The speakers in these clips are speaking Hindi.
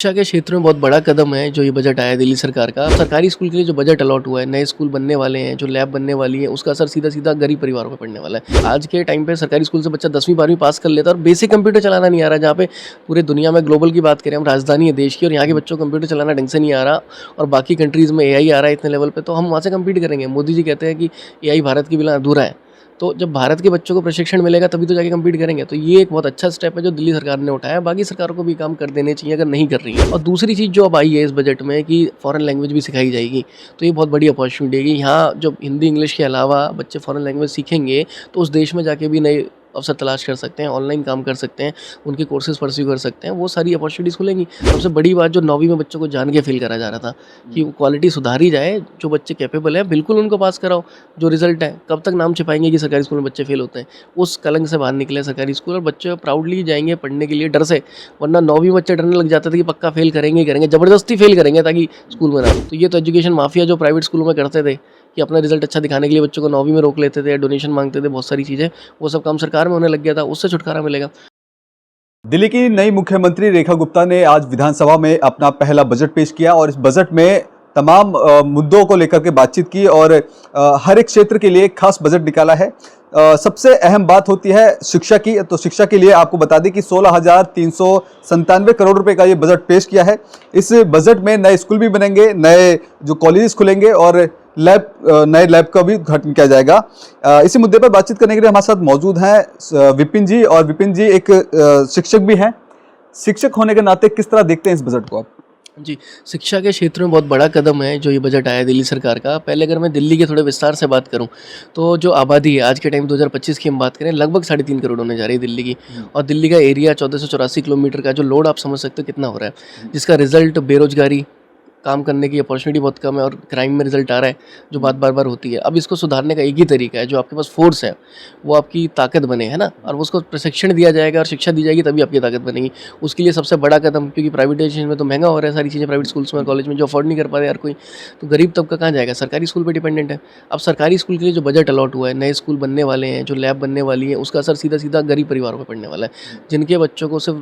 शिक्षा के क्षेत्र में बहुत बड़ा कदम है जो ये बजट आया है दिल्ली सरकार का। अब सरकारी स्कूल के लिए जो बजट अलॉट हुआ है, नए स्कूल बनने वाले हैं, जो लैब बनने वाली है, उसका असर सीधा-सीधा गरीब परिवारों पे पड़ने वाला है। आज के टाइम पे सरकारी स्कूल से बच्चा 10वीं 12वीं पास कर लेता है और बेसिक कंप्यूटर चलाना नहीं आ रहा, जहाँ पे पूरे दुनिया में ग्लोबल की बात करें, हम राजधानी है देश की और यहाँ के बच्चों को कंप्यूटर चलाना ढंग से नहीं आ रहा और बाकी कंट्रीज़ में एआई आ रहा है इतने लेवल पे, तो हम वहाँ से कम्पीट करेंगे। मोदी जी कहते हैं कि एआई भारत के बिना अधूरा है। तो जब भारत के बच्चों को प्रशिक्षण मिलेगा तभी तो जाके कम्पीट करेंगे। तो ये एक बहुत अच्छा स्टेप है जो दिल्ली सरकार ने उठाया। बाकी सरकारों को भी काम कर देने चाहिए अगर नहीं कर रही है। और दूसरी चीज़ जो अब आई है इस बजट में कि फ़ॉरेन लैंग्वेज भी सिखाई जाएगी। तो ये बहुत बड़ी अपॉर्चुनिटी है कि यहाँ जब हिंदी इंग्लिश के अलावा बच्चे फ़ॉरेन लैंग्वेज सीखेंगे तो उस देश में जाके भी नए अवसर तलाश कर सकते हैं, ऑनलाइन काम कर सकते हैं, उनके कोर्सेज़ परस्यू कर सकते हैं, वो सारी अपॉर्चुनिटीज़ खुलेंगी। सबसे बड़ी बात जो 9वीं में बच्चों को जान के फ़ेल करा जा रहा था कि वो क्वालिटी सुधारी जाए, जो बच्चे कैपेबल हैं बिल्कुल उनको पास कराओ। जो रिज़ल्ट है, कब तक नाम छिपाएँगे कि सरकारी स्कूल में बच्चे फ़ेल होते हैं। उस कलंक से बाहर निकले सरकारी स्कूल और बच्चे प्राउडली जाएँगे पढ़ने के लिए डर से, वरना 9वीं में बच्चे डरने लग जाते थे कि पक्का फ़ेल करेंगे ही करेंगे, ज़बरदस्ती फ़ेल करेंगे ताकि स्कूल में ना आए। तो ये तो एजुकेशन माफिया जो प्राइवेट स्कूलों में करते थे कि अपना रिज़ल्ट अच्छा दिखाने के लिए बच्चों को 9वीं में रोक लेते थे, डोनेशन माँगते थे, बहुत सारी चीज़ें, वो सब काम सरकार में होने लग गया था, उससे छुटकारा मिलेगा। दिल्ली की नई मुख्यमंत्री रेखा गुप्ता ने आज विधानसभा में अपना पहला बजट पेश किया और इस बजट में तमाम मुद्दों को लेकर के बातचीत की और हर एक क्षेत्र के लिए एक खास बजट निकाला है। सबसे अहम बात होती है शिक्षा की, तो शिक्षा के लिए आपको बता दें कि 16,397 करोड़ रुपए का ये बजट पेश किया है। इस बजट में नए स्कूल भी बनेंगे, नए जो कॉलेजेस खुलेंगे और नए लैब का भी उद्घाटन किया जाएगा। इसी मुद्दे पर बातचीत करने के लिए हमारे साथ मौजूद हैं विपिन जी, और विपिन जी एक शिक्षक भी हैं। शिक्षक होने के नाते किस तरह देखते हैं इस बजट को आप? जी, शिक्षा के क्षेत्र में बहुत बड़ा कदम है जो ये बजट आया है दिल्ली सरकार का। पहले अगर मैं दिल्ली के थोड़े विस्तार से बात करूँ, तो जो आबादी है आज के टाइम 2025 की हम बात करें, लगभग 3.5 करोड़ होने जा रही है दिल्ली की। और दिल्ली का एरिया 1484 किलोमीटर का, जो लोड आप समझ सकते हो कितना हो रहा है, जिसका रिज़ल्ट बेरोज़गारी, काम करने की अपॉर्चुनिटी बहुत कम है और क्राइम में रिजल्ट आ रहा है, जो बात बार-बार होती है। अब इसको सुधारने का एक ही तरीका है, जो आपके पास फ़ोर्स है, वो आपकी ताकत बने, है ना? और उसको प्रशिक्षण दिया जाएगा और शिक्षा दी जाएगी तभी आपकी ताकत बनेगी। उसके लिए सबसे बड़ा कदम, क्योंकि प्राइवेटाइज़ेशन में तो महँगा हो रहा है सारी चीज़ें प्राइवेट स्कूल्स में और कॉलेज में, जो अफ़ोर्ड नहीं कर पा रहा है हर कोई, तो गरीब तबका कहाँ जाएगा? सरकारी स्कूल पे डिपेंडेंट है। अब सरकारी स्कूल के लिए जो बजट अलॉट हुआ है, नए स्कूल बनने वाले हैं, जो लैब बनने वाली है, उसका असर सीधा-सीधा गरीब परिवारों पे पड़ने वाला है। जिनके बच्चों को सिर्फ़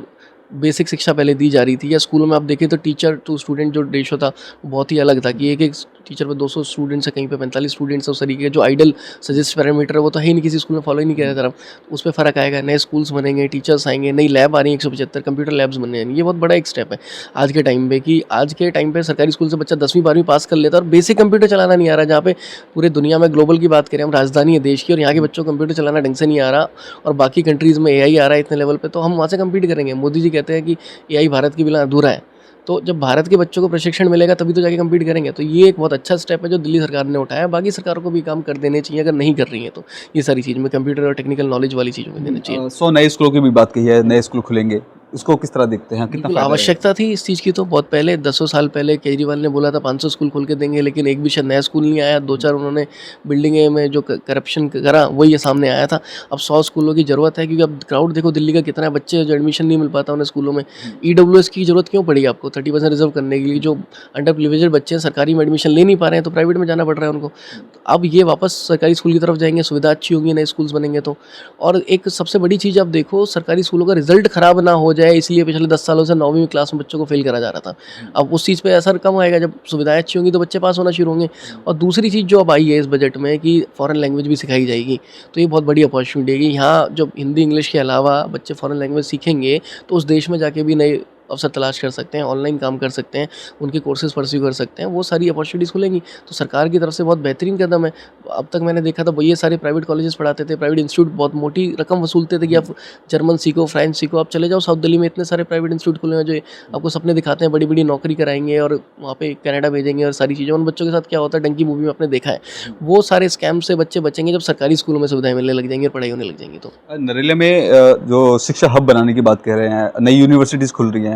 बेसिक शिक्षा पहले दी जा रही थी, या स्कूलों में आप देखें तो टीचर टू स्टूडेंट जो रेशो था वो बहुत ही अलग था कि एक टीचर पे 200 स्टूडेंट्स है, कहीं पे 45 स्टूडेंट्स है। उस तरीके के जो आइडल सजेस्ट पैरामीटर है वो तो है ही नहीं, किसी स्कूल में फॉलो ही नहीं किया जा रहा। उस पे फ़र्क आएगा, नए स्कूल्स बनेंगे, टीचर्स आएंगे, नई लैब आ रही है 175 कंप्यूटर लैब्स बनने हैं। ये बहुत बड़ा एक स्टेप है आज के टाइम पे कि आज के टाइम पे सरकारी स्कूल से बच्चा 10वीं 12वीं पास कर लेता है और बेसिक कंप्यूटर चलाना नहीं आ रहा, जहाँ पे पूरे दुनिया में ग्लोबल की बात करें, हम राजधानी है देश की और यहाँ के बच्चों को कंप्यूटर चलाना ढंग से नहीं आ रहा और बाकी कंट्रीज़ में एआई आ रहा है इतने लेवल पे, तो हम वहाँ से कम्पीट करेंगे। मोदी जी कहते हैं कि एआई भारत के बिना अधूरा है। तो जब भारत के बच्चों को प्रशिक्षण मिलेगा तभी तो जाके कम्पीट करेंगे। तो ये एक बहुत अच्छा स्टेप है जो दिल्ली सरकार ने उठाया। बाकी सरकारों को भी काम कर देने चाहिए अगर नहीं कर रही हैं तो, ये सारी चीज़ में कंप्यूटर और टेक्निकल नॉलेज वाली चीज़ों में देना चाहिए। 100 नए स्कूलों की भी बात कही है, नए स्कूल खुलेंगे, इसको किस तरह देखते हैं? कितना बिल्कुल फायदा रहेगा? आवश्यकता थी इस चीज़ की, तो बहुत पहले दसों साल पहले केजरीवाल ने बोला था 500 स्कूल खोल के देंगे, लेकिन एक भी शायद नया स्कूल नहीं आया। 2-4 उन्होंने बिल्डिंगें में जो करप्शन करा वही ये सामने आया था। अब 100 स्कूलों की ज़रूरत है, क्योंकि अब क्राउड देखो दिल्ली का कितना है, बच्चे जो एडमिशन नहीं मिल पाता उन्हें स्कूलों में। ईडब्ल्यूएस की ज़रूरत क्यों पड़ी आपको 30% रिजर्व करने के लिए? जो अंडर प्रिविलेज्ड बच्चे हैं, सरकारी में एडमिशन ले नहीं पा रहे हैं, तो प्राइवेट में जाना पड़ रहा है उनको। तो अब ये वापस सरकारी स्कूल की तरफ जाएंगे, सुविधा अच्छी होगी, नए स्कूल्स बनेंगे तो। और एक सबसे बड़ी चीज़ आप देखो, सरकारी स्कूलों का रिजल्ट खराब ना हो जाए, इसलिए पिछले 10 सालों से 9वीं क्लास में बच्चों को फेल करा जा रहा था। अब उस चीज़ पे असर कम आएगा, जब सुविधाएं अच्छी होंगी तो बच्चे पास होना शुरू होंगे। और दूसरी चीज़ जो अब आई है इस बजट में कि फ़ॉरेन लैंग्वेज भी सिखाई जाएगी, तो ये बहुत बड़ी अपॉर्चुनिटी है कि यहाँ जब हिंदी इंग्लिश के अलावा बच्चे फ़ॉरेन लैंग्वेज सीखेंगे तो उस देश में जाके भी नए अवसर तलाश कर सकते हैं, ऑनलाइन काम कर सकते हैं, उनके कोर्सेज़ परस्यू कर सकते हैं, वो सारी अपॉर्चुनिटीज़ खुलेंगी। तो सरकार की तरफ से बहुत बेहतरीन कदम है। अब तक मैंने देखा था वो ये सारे प्राइवेट कॉलेजेस पढ़ाते थे, प्राइवेट इंस्टीट्यूट बहुत मोटी रकम वसूलते थे कि आप जर्मन सीखो, फ्रेंच सीखो। आप चले जाओ साउथ दिल्ली में, इतने सारे प्राइवेट इंस्टीट्यूट खुले हैं जो आपको सपने दिखाते हैं, बड़ी-बड़ी नौकरी कराएँगे और वहाँ पे कनाडा भेजेंगे और सारी चीज़ें। उन बच्चों के साथ क्या होता है, डंकी मूवी में आपने देखा है। वो सारे स्कैम से बच्चे बचेंगे जब सरकारी स्कूलों में सुविधाएँ मिलने लग जाएँगी और पढ़ाई होने लग जाएँगी तो। नरेला में जो शिक्षा हब बनाने की बात कह रहे हैं, नई यूनिवर्सिटीज़ खुल रही हैं,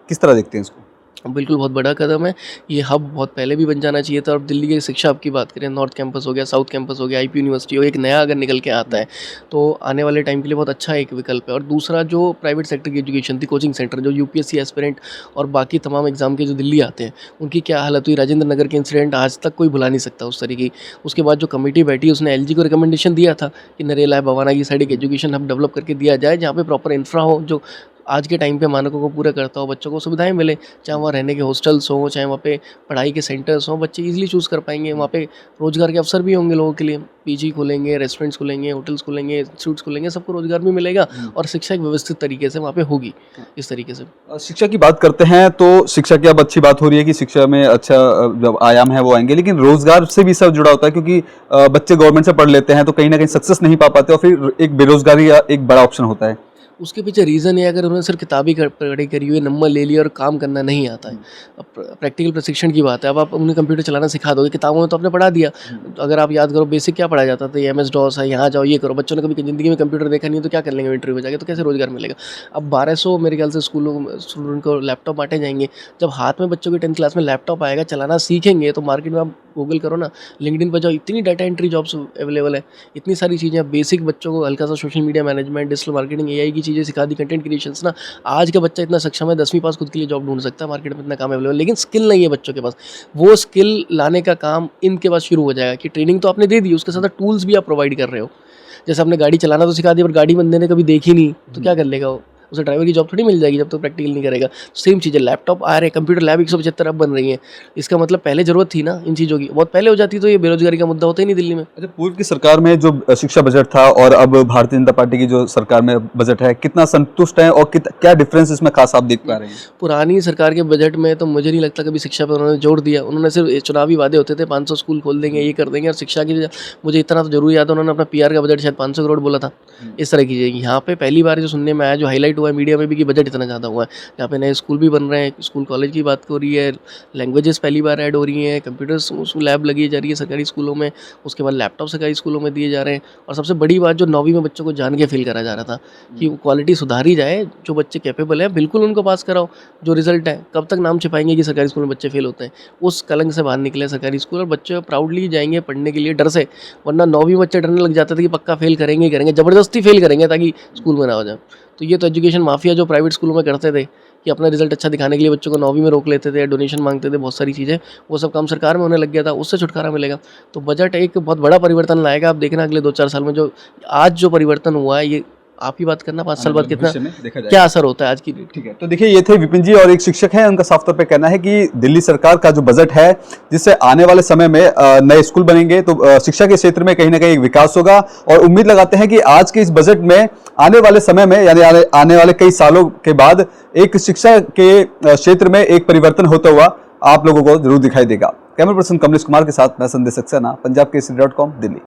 किस तरह देखते हैं इसको? बिल्कुल, बहुत बड़ा कदम है। ये हब बहुत पहले भी बन जाना चाहिए था। और दिल्ली के शिक्षा हब की बात करें, नॉर्थ कैंपस हो गया, साउथ कैंपस हो गया, आईपी यूनिवर्सिटी हो, एक नया अगर निकल के आता है, तो आने वाले टाइम के लिए बहुत अच्छा एक विकल्प है। और दूसरा जो प्राइवेट सेक्टर की एजुकेशन थी, कोचिंग सेंटर जो यूपीएससी एस्पिरेंट और बाकी तमाम एग्ज़ाम के जो दिल्ली आते हैं, उनकी क्या हालत हुई। राजेंद्र नगर के इंसिडेंट आज तक कोई भुला नहीं सकता उस तरीके की। उसके बाद जो कमेटी बैठी, उसने एलजी को रिकमेंडेशन दिया था कि नरेला, भवाना की साइड एक एजुकेशन हब डेवलप करके दिया जाए, जहाँ पे प्रॉपर इंफ्रा हो, जो आज के टाइम पे मानकों को पूरा करता हो, बच्चों को सुविधाएं मिले, चाहे वहाँ रहने के हॉस्टल्स हों, चाहे वहाँ पे पढ़ाई के सेंटर्स हों, बच्चे इजीली चूज़ कर पाएंगे। वहाँ पे रोजगार के अवसर भी होंगे लोगों के लिए, पीजी खोलेंगे, रेस्टोरेंट्स खोलेंगे, होटल्स खोलेंगे, इंस्टीट्यूट्स खोलेंगे, सबको रोजगार भी मिलेगा और शिक्षा एक व्यवस्थित तरीके से वहाँ पे होगी। इस तरीके से शिक्षा की बात करते हैं तो शिक्षा की अब अच्छी बात हो रही है कि शिक्षा में अच्छा जो आयाम है वो आएंगे, लेकिन रोजगार से भी सब जुड़ा होता है क्योंकि बच्चे गवर्नमेंट से पढ़ लेते हैं तो कहीं ना कहीं सक्सेस नहीं पा पाते और फिर एक बेरोजगारी का एक बड़ा ऑप्शन होता है। उसके पीछे रीज़न है, अगर उन्होंने सिर्फ किताबी पढ़ाई करी हुई, नंबर ले लिया और काम करना नहीं आता है। अब प्रैक्टिकल प्रशिक्षण की बात है, अब आप उन्हें कंप्यूटर चलाना सिखा दोगे, किताबों में तो आपने पढ़ा दिया। तो अगर आप याद करो बेसिक क्या पढ़ाया जाता था, ये MS DOS है, यहाँ जाओ ये करो। बच्चों ने कभी ज़िंदगी में कंप्यूटर देखा नहीं है तो क्या कर लेंगे इंटरव्यू में जाके, तो कैसे रोजगार मिलेगा। अब 1200 मेरे ख्याल से स्कूलों में स्टूडेंट को लैपटॉप बांटे जाएंगे। जब हाथ में बच्चों की 10th क्लास में लैपटॉप आएगा, चलाना सीखेंगे, तो मार्केट में आप गूगल करो ना, लिंक्डइन पर जाओ, इतनी डाटा एंट्री जॉब्स अवेलेबल है, इतनी सारी चीज़ें। बेसिक बच्चों को हल्का सा social media management, digital marketing, AI की चीज़ें सिखा दी, कंटेंट क्रिएशंस ना। आज का बच्चा इतना सक्षम है, 10वीं पास खुद के लिए जॉब ढूंढ सकता है, मार्केट में इतना काम अवेलेबल, लेकिन स्किल नहीं है बच्चों के पास। वो स्किल लाने का काम इनके पास शुरू हो जाएगा कि ट्रेनिंग तो आपने दे दी, उसके साथ टूल्स भी आप प्रोवाइड कर रहे हो। जैसे आपने गाड़ी चलाना तो सिखा दी, पर गाड़ी बंदे ने कभी देखी नहीं तो क्या कर लेगा वो, उसे ड्राइवर की जॉब थोड़ी मिल जाएगी जब तक प्रैक्टिकल नहीं करेगा। सेम चीज़ है, लैपटॉप आ रहे हैं, कंप्यूटर लैब 175 अब बन रही हैं। इसका मतलब पहले ज़रूरत थी ना इन चीज़ों की, बहुत पहले हो जाती तो ये बेरोजगारी का मुद्दा होता ही नहीं दिल्ली में। अच्छा, पूर्व की सरकार में जो शिक्षा बजट था और अब भारतीय जनता पार्टी की जो सरकार में बजट है, कितना संतुष्ट है और क्या डिफरेंस इसमें खास आप देख पा रहे हैं? पुरानी सरकार के बजट में तो मुझे नहीं लगता कभी शिक्षा पर उन्होंने जोर दिया। उन्होंने सिर्फ चुनावी वादे होते थे, 500 स्कूल खोल देंगे, ये कर देंगे। और शिक्षा की मुझे इतना तो जरूर याद है, उन्होंने अपना PR का बजट शायद 500 करोड़ बोला था, इस तरह की चीज़ें। यहाँ पे पहली बार जो सुनने में आया, जो हाईलाइट हुआ है मीडिया में भी, कि बजट इतना ज़्यादा हुआ है। यहाँ पे नए स्कूल भी बन रहे हैं, स्कूल कॉलेज की बात हो रही है, लैंग्वेजेस पहली बार ऐड हो रही हैं, कंप्यूटर्स लैब लगी जा रही है सरकारी स्कूलों में, उसके बाद लैपटॉप सरकारी स्कूलों में दिए जा रहे हैं। और सबसे बड़ी बात, जो 9वीं में बच्चों को जान के फेल करा जा रहा था, कि क्वालिटी सुधारी जाए, जो बच्चे कैपेबल हैं बिल्कुल उनको पास कराओ। जो रिजल्ट है, कब तक नाम छिपाएंगे कि सरकारी स्कूल में बच्चे फेल होते हैं। उस कलंक से बाहर निकले सरकारी स्कूल, और बच्चे प्राउडली जाएंगे पढ़ने के लिए डर से। वरना 9वीं बच्चे डरने लग जाते थे कि पक्का फेल करेंगे ही करेंगे, ज़बरदस्ती फेल करेंगे ताकि स्कूल में ना हो जाए। तो ये तो एजुकेशन माफिया जो प्राइवेट स्कूलों में करते थे, कि अपना रिजल्ट अच्छा दिखाने के लिए बच्चों को 9वीं में रोक लेते थे, डोनेशन मांगते थे, बहुत सारी चीज़ें, वो सब काम सरकार में होने लग गया था। उससे छुटकारा मिलेगा। तो बजट एक बहुत बड़ा परिवर्तन लाएगा। आप देखना अगले 2-4 साल में जो आज जो परिवर्तन हुआ है, ये आप ही बात करना 5 साल बाद कितना क्या असर होता है आज की। ठीक है, तो देखिए ये थे विपिन जी, और एक शिक्षक हैं, उनका साफ तौर पे कहना है कि दिल्ली सरकार का जो बजट है, जिससे आने वाले समय में नए स्कूल बनेंगे, तो शिक्षा के क्षेत्र में कहीं ना कहीं एक विकास होगा। और उम्मीद लगाते हैं कि आज के इस बजट में आने वाले समय में, यानी आने वाले कई सालों के बाद, एक शिक्षा के क्षेत्र में एक परिवर्तन होता हुआ आप लोगों को जरूर दिखाई देगा। कैमरा पर्सन कमलेश कुमार के साथ मैं संदेश सक्सेना, पंजाब केसरी.com, दिल्ली।